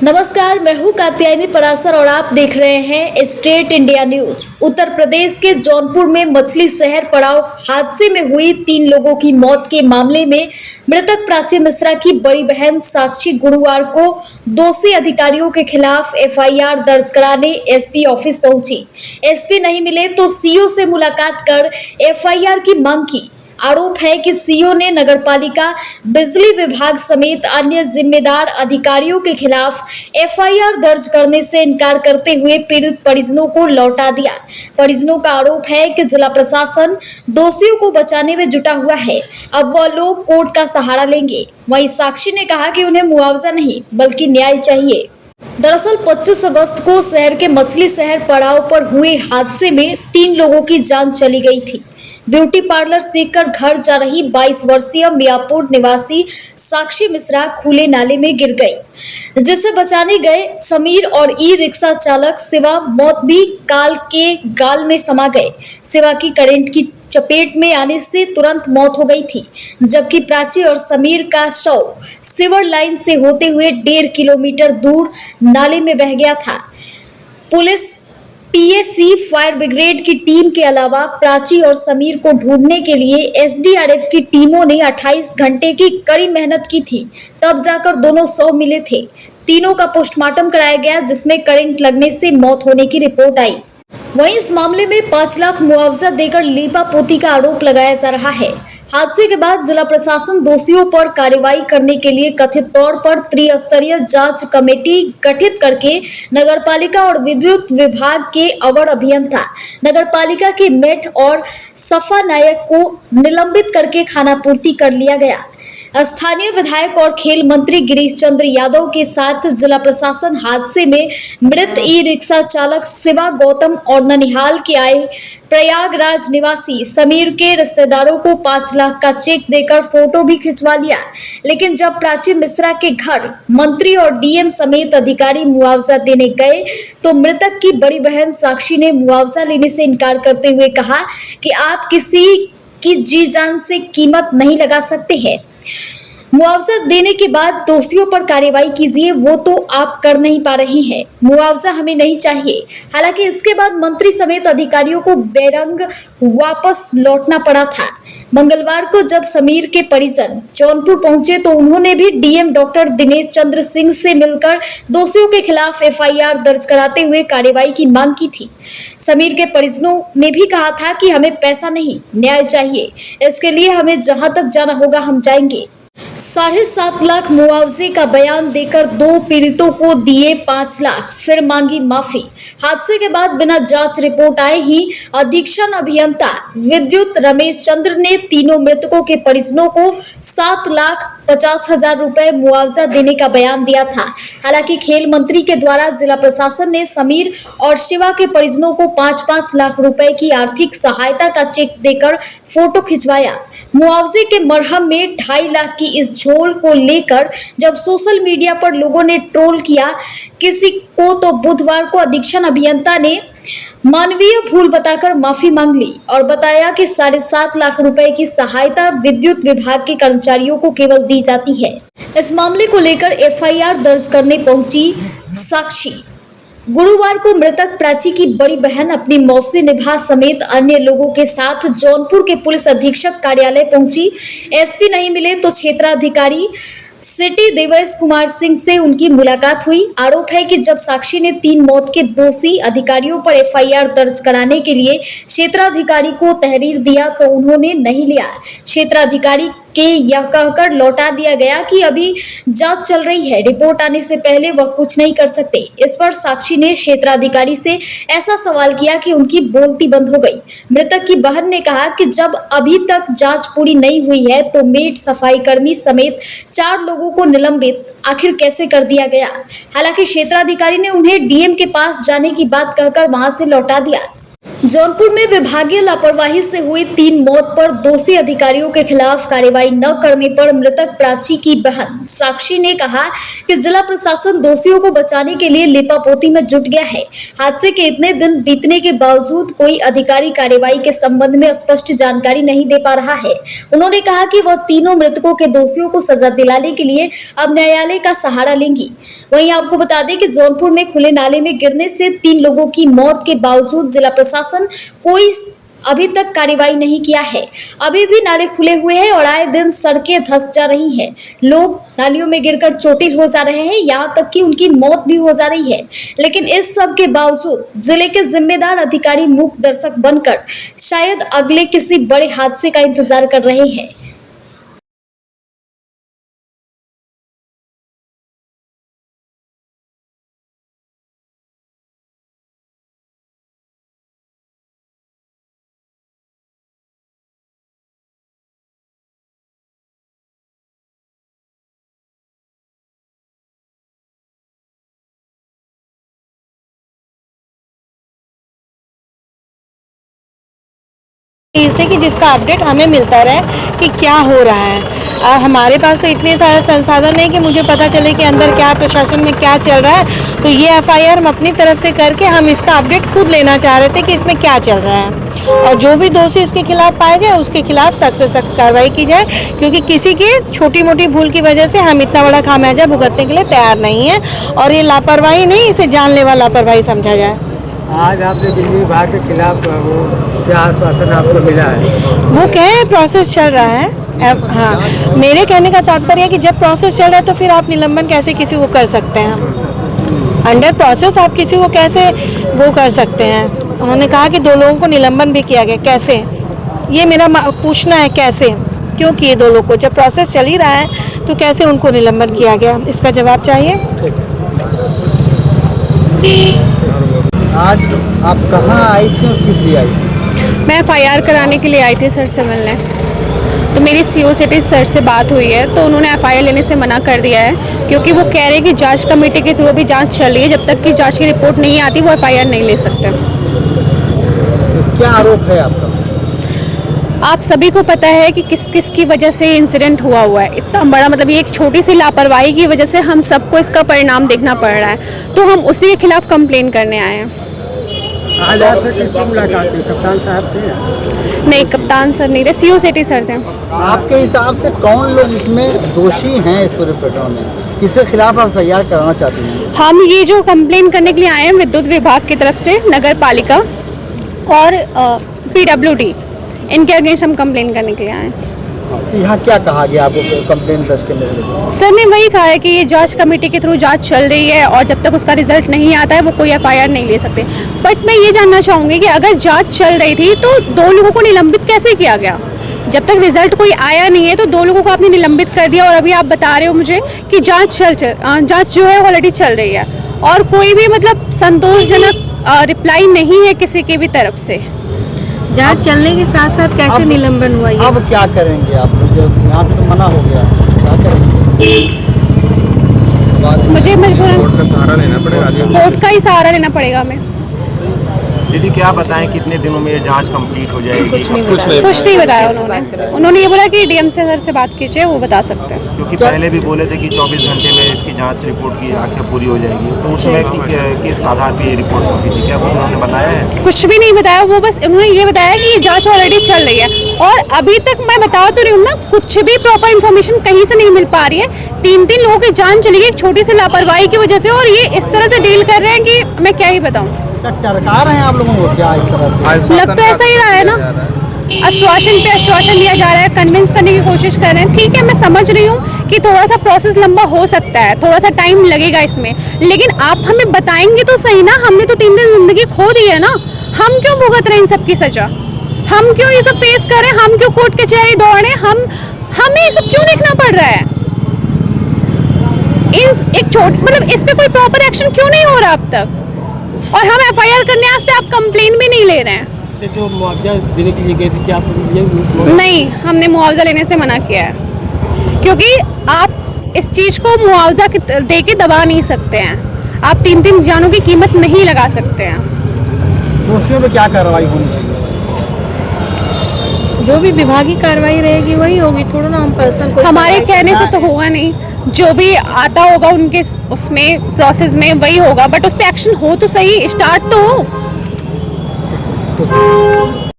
नमस्कार, मैं हूँ कात्यायनी परासर और आप देख रहे हैं state India news. Uttar Pradesh के जौनपुर में मछली शहर पड़ाव हादसे में हुई 3 लोगों की मौत के मामले में मृतक प्राची मिश्रा की बड़ी बहन साक्षी गुरुवार को दोषी अधिकारियों के खिलाफ एफआईआर दर्ज कराने एसपी ऑफिस पहुंची। एसपी नहीं मिले तो सीओ से मुलाकात कर एफआईआर की मांग की। आरोप है कि सीओ ने नगरपालिका, बिजली विभाग समेत अन्य जिम्मेदार अधिकारियों के खिलाफ एफआईआर दर्ज करने से इनकार करते हुए पीड़ित परिजनों को लौटा दिया। परिजनों का आरोप है कि जिला प्रशासन दोषियों को बचाने में जुटा हुआ है, अब वह लोग कोर्ट का सहारा लेंगे। वहीं साक्षी ने कहा कि उन्हें मुआवजा नहीं बल्कि न्याय चाहिए। दरअसल 25 अगस्त को शहर के मछली शहर पड़ाव पर हुए हादसे में 3 लोगों की जान चली गई थी। ब्यूटी पार्लर सीखकर घर जा रही 22 वर्षीय मियापुर निवासी साक्षी मिश्रा खुले नाले में गिर गई, जिसे बचाने गए समीर और ई रिक्शा चालक शिवा मौत भी काल के गाल में समा गए। शिवा की करंट की चपेट में आने से तुरंत मौत हो गई थी, जबकि प्राची और समीर का शव सीवर लाइन से होते हुए 1.5 किलोमीटर दूर नाले में बह गया था। पुलिस, टीएसी, फायर ब्रिगेड की टीम के अलावा प्राची और समीर को ढूंढने के लिए एसडीआरएफ की टीमों ने 28 घंटे की कड़ी मेहनत की थी, तब जाकर दोनों शव मिले थे। तीनों का पोस्टमार्टम कराया गया, जिसमें करंट लगने से मौत होने की रिपोर्ट आई। वहीं इस मामले में 5 लाख मुआवजा देकर लीपापोती का आरोप लगाया जा रहा है। हादसे के बाद जिला प्रशासन दोषियों पर कार्रवाई करने के लिए कथित तौर पर त्रिस्तरीय जांच कमेटी गठित करके नगरपालिका और विद्युत विभाग के अवर अभियंता, नगरपालिका के मेट और सफा नायक को निलंबित करके खानापूर्ति कर लिया गया। स्थानीय विधायक और खेल मंत्री गिरीश चंद्र यादव के साथ जिला प्रशासन हादसे में मृत ई रिक्शा चालक शिवा गौतम और ननिहाल के आए प्रयागराज निवासी समीर के रिश्तेदारों को 5 लाख का चेक देकर फोटो भी खिंचवा लिया। लेकिन जब प्राची मिश्रा के घर मंत्री और डीएम समेत अधिकारी मुआवजा देने गए तो मृतक की बड़ी बहन साक्षी ने मुआवजा लेने से इनकार करते हुए कहा कि आप किसी की जी जान से कीमत नहीं लगा सकते हैं। मुआवजा देने के बाद दोषियों पर कार्रवाई कीजिए, वो तो आप कर नहीं पा रहे हैं। मुआवजा हमें नहीं चाहिए। हालांकि इसके बाद मंत्री समेत अधिकारियों को बेरंग वापस लौटना पड़ा था। मंगलवार को जब समीर के परिजन जौनपुर पहुंचे तो उन्होंने भी डीएम डॉक्टर दिनेश चंद्र सिंह से मिलकर दोषियों के खिलाफ एफआईआर दर्ज कराते हुए कार्रवाई की मांग की थी। समीर के परिजनों ने भी कहा था कि हमें पैसा नहीं, न्याय चाहिए। इसके लिए हमें जहां तक जाना होगा हम जाएंगे। 7.5 लाख मुआवजे का बयान देकर 2 पीड़ितों को दिए 5 लाख, फिर मांगी माफी। हादसे के बाद बिना जांच रिपोर्ट आए ही अधीक्षण अभियंता विद्युत रमेश चंद्र ने तीनों मृतकों के परिजनों को 7,50,000 रुपए मुआवजा देने का बयान दिया था। हालांकि खेल मंत्री के द्वारा जिला प्रशासन ने समीर और शिवा के परिजनों को 5-5 लाख रुपए की आर्थिक सहायता का चेक देकर फोटो खिंचवाया। मुआवजे के मरहम में 2.5 लाख की इस झोल को लेकर जब सोशल मीडिया पर लोगों ने ट्रोल किया किसी को, तो बुधवार को अधीक्षण अभियंता ने मानवीय भूल बताकर माफी मांग ली और बताया कि 7.5 लाख रुपए की सहायता विद्युत विभाग के कर्मचारियों को केवल दी जाती है। इस मामले को लेकर एफआईआर दर्ज करने पहुंची साक्षी। गुरुवार को मृतक प्राची की बड़ी बहन अपनी मौसी निभा समेत अन्य लोगों के साथ जौनपुर के पुलिस अधीक्षक कार्यालय पहुंची। एसपी नहीं मिले तो क्षेत्राधिकारी सिटी देवेश कुमार सिंह से उनकी मुलाकात हुई। आरोप है कि जब साक्षी ने 3 मौत के दोषी अधिकारियों पर एफआईआर दर्ज कराने के लिए क्षेत्राधिकारी को तहरीर दिया तो उन्होंने नहीं लिया। क्षेत्राधिकारी के यह कहकर लौटा दिया गया कि अभी जांच चल रही है, रिपोर्ट आने से पहले वह कुछ नहीं कर सकते। इस पर साक्षी ने क्षेत्राधिकारी से ऐसा सवाल किया कि उनकी बोलती बंद हो गई। मृतक की बहन ने कहा कि जब अभी तक जांच पूरी नहीं हुई है तो मेड, सफाई कर्मी समेत 4 लोगों को निलंबित आखिर कैसे कर दिया गया। हालांकि क्षेत्राधिकारी ने उन्हें डीएम के पास जाने की बात कहकर वहां से लौटा दिया। जौनपुर में विभागीय लापरवाही से हुई 3 मौत पर दोषी अधिकारियों के खिलाफ कार्रवाई न करने पर मृतक प्राची की बहन साक्षी ने कहा कि जिला प्रशासन दोषियों को बचाने के लिए लिपापोती में जुट गया है। हादसे के इतने दिन बीतने के बावजूद कोई अधिकारी कार्रवाई के संबंध में स्पष्ट जानकारी नहीं दे पा रहा है। उन्होंने कहा कि वह तीनों मृतकों के दोषियों को सजा दिलाने के लिए अब न्यायालय का सहारा लेंगी। वहीं आपको बता दें कि जौनपुर में खुले नाले में गिरने से 3 लोगों की मौत के बावजूद जिला प्रशासन कोई अभी तक कार्रवाई नहीं किया है। अभी भी नाले खुले हुए हैं और आए दिन सड़कें धंस जा रही हैं। लोग नालियों में गिरकर चोटिल हो जा रहे हैं, यहाँ तक कि उनकी मौत भी हो जा रही है। लेकिन इस सब के बावजूद जिले के जिम्मेदार अधिकारी मूक दर्शक बनकर शायद अगले किसी बड़े हादसे का इंतजार कर रहे हैं। इसलिए कि जिसका अपडेट हमें मिलता रहे कि क्या हो रहा है। अब हमारे पास तो इतने सारे संसाधन नहीं कि मुझे पता चले कि अंदर क्या प्रशासन में क्या चल रहा है। तो ये एफआईआर हम अपनी तरफ से करके हम इसका अपडेट खुद लेना चाह रहे थे कि इसमें क्या चल रहा है और जो भी दोषी इसके खिलाफ पाए जाए उसके खिलाफ सख्त से सख्त कार्रवाई की जाए, क्योंकि किसी की छोटी मोटी भूल की वजह से हम इतना बड़ा खामियाजा भुगतने के लिए तैयार नहीं है। और ये लापरवाही नहीं, इसे जानलेवा लापरवाही समझा जाए। आज आपने बिजली विभाग के खिलाफ वो क्या आश्वासन आपको मिला है? वो कहे प्रोसेस चल रहा है। हाँ, मेरे कहने का तात्पर्य है कि जब प्रोसेस चल रहा है तो फिर आप निलंबन कैसे किसी को कर सकते हैं? अंडर प्रोसेस आप किसी को कैसे वो कर सकते हैं? उन्होंने कहा कि 2 लोगों को निलंबन भी किया गया। कैसे? ये मेरा पूछना है, कैसे क्यों किए 2 लोगों को? जब प्रोसेस चल ही रहा है तो कैसे उनको निलंबन किया गया? इसका जवाब चाहिए। आज आप कहाँ आई थी और किस लिए आई थी? मैं एफआईआर कराने के लिए आई थी सर से मिलने। तो मेरी सीओ सिटी सर से बात हुई है तो उन्होंने एफआईआर लेने से मना कर दिया है, क्योंकि वो कह रहे हैं कि जांच कमेटी के थ्रू भी जांच चल रही है, जब तक कि जांच की रिपोर्ट नहीं आती वो एफआईआर नहीं ले सकते। तो क्या आरोप है आपका? आप सभी को पता है कि किस किस की वजह से इंसिडेंट हुआ है। इतना बड़ा, मतलब ये एक छोटी सी लापरवाही की वजह से हम सबको इसका परिणाम देखना पड़ रहा है, तो हम उसी के खिलाफ कंप्लेन करने आए हैं। आज आपसे किससे मुलाकात हुई? कप्तान साहब थे? नहीं, कप्तान सर नहीं थे, सीओ सिटी सर थे। आपके हिसाब से कौन लोग इसमें दोषी हैं इस पूरे प्रकरण में? किसके खिलाफ आप एफआईआर कराना चाहती हैं? हम ये जो कंप्लेन करने के लिए आए हैं विद्युत विभाग की तरफ से, नगर पालिका और PWD, इनके अगेंस्ट हम कंप्लेन करने के लिए आए हैं। यहाँ क्या कहा गया आपको कंप्लेन दर्ज करने के लिए? सर ने वही कहा है कि ये जांच कमेटी के थ्रू जांच चल रही है और जब तक उसका रिजल्ट नहीं आता है वो कोई एफआईआर नहीं ले सकते। बट मैं ये जानना चाहूँगी कि अगर जांच चल रही थी तो 2 लोगों को निलंबित कैसे किया गया? जब तक रिजल्ट कोई आया नहीं है तो 2 लोगों को आपने निलंबित कर दिया, और अभी आप बता रहे हो मुझे कि जांच जो है ऑलरेडी चल रही है और कोई भी मतलब संतोषजनक रिप्लाई नहीं है किसी की भी तरफ से। जांच चलने के साथ साथ कैसे निलंबन हुआ? ये अब क्या करेंगे आप? यहाँ से तो मना हो गया, क्या करेंगे? मुझे मजबूरन कोर्ट का सहारा लेना पड़ेगा। कोर्ट का ही सहारा लेना पड़ेगा हमें। दीदी क्या बताएं कितने दिनों में ये जांच कंप्लीट हो जाएगी? कुछ नहीं बताया उन्होंने ये बोला कि डीएम से सर से बात कीजिए, वो बता सकते हैं। क्योंकि पहले भी बोले थे कि 24 घंटे में इसकी जांच रिपोर्ट की आंखें पूरी हो जाएगी, तो उसमें किस आधार पर ये रिपोर्ट होगी थी? क्या उन्होंने बताया है? कुछ भी नहीं बताया, वो बस उन्होंने ये बताया कि ये जांच ऑलरेडी चल रही है। और अभी तक मैं बता तो रही हूँ ना, कुछ भी प्रॉपर इन्फॉर्मेशन कहीं से नहीं मिल पा रही है। 3 लोगों की जान चली गई एक छोटी सी लापरवाही की वजह से, और ये इस तरह से डील कर रहे हैं कि मैं क्या ही बताऊँ। टरका रहे हैं आप लोगों को क्या इस तरह से? लग तो ऐसा ही रहा है ना, आश्वासन पे आश्वासन दिया जा रहा है, कन्विंस करने की कोशिश कर रहे हैं। ठीक है, मैं समझ रही हूँ कि थोड़ा सा प्रोसेस लंबा हो सकता है, थोड़ा सा टाइम लगेगा इसमें, लेकिन आप हमें बताएंगे तो सही ना। हमने तो 3 दिन जिंदगी खो दी है ना, हम क्यों भुगत रहे हैं इन सब की सजा? हम क्यों ये सब फेस कर रहे हैं? हम क्यों कोर्ट कचहरी दौड़ रहे हैं? हमें ये सब क्यों देखना पड़ रहा है? एक छोटी मतलब इस पे कोई प्रॉपर एक्शन क्यों नहीं हो रहा अब तक? और हम एफआईआर करने आज पे आप कंप्लेन भी नहीं ले रहे हैं। जो मुआवजा देने के लिए गए थे, क्या आप नहीं, हमने मुआवजा लेने से मना किया है, क्योंकि आप इस चीज को मुआवजा दे के दबा नहीं सकते हैं। आप 3 जानों की कीमत नहीं लगा सकते हैं। दोषियों पे क्या कार्रवाई होनी चाहिए? जो भी विभागीय कार्रवाई रहेगी वही होगी, थोड़ा ना हम पर्सनल कोई हमारे कार्रवाई कहने से करा तो रहे हैं। होगा नहीं, जो भी आता होगा उनके उसमें प्रोसेस में वही होगा, बट उस पर एक्शन हो तो सही, स्टार्ट तो हो।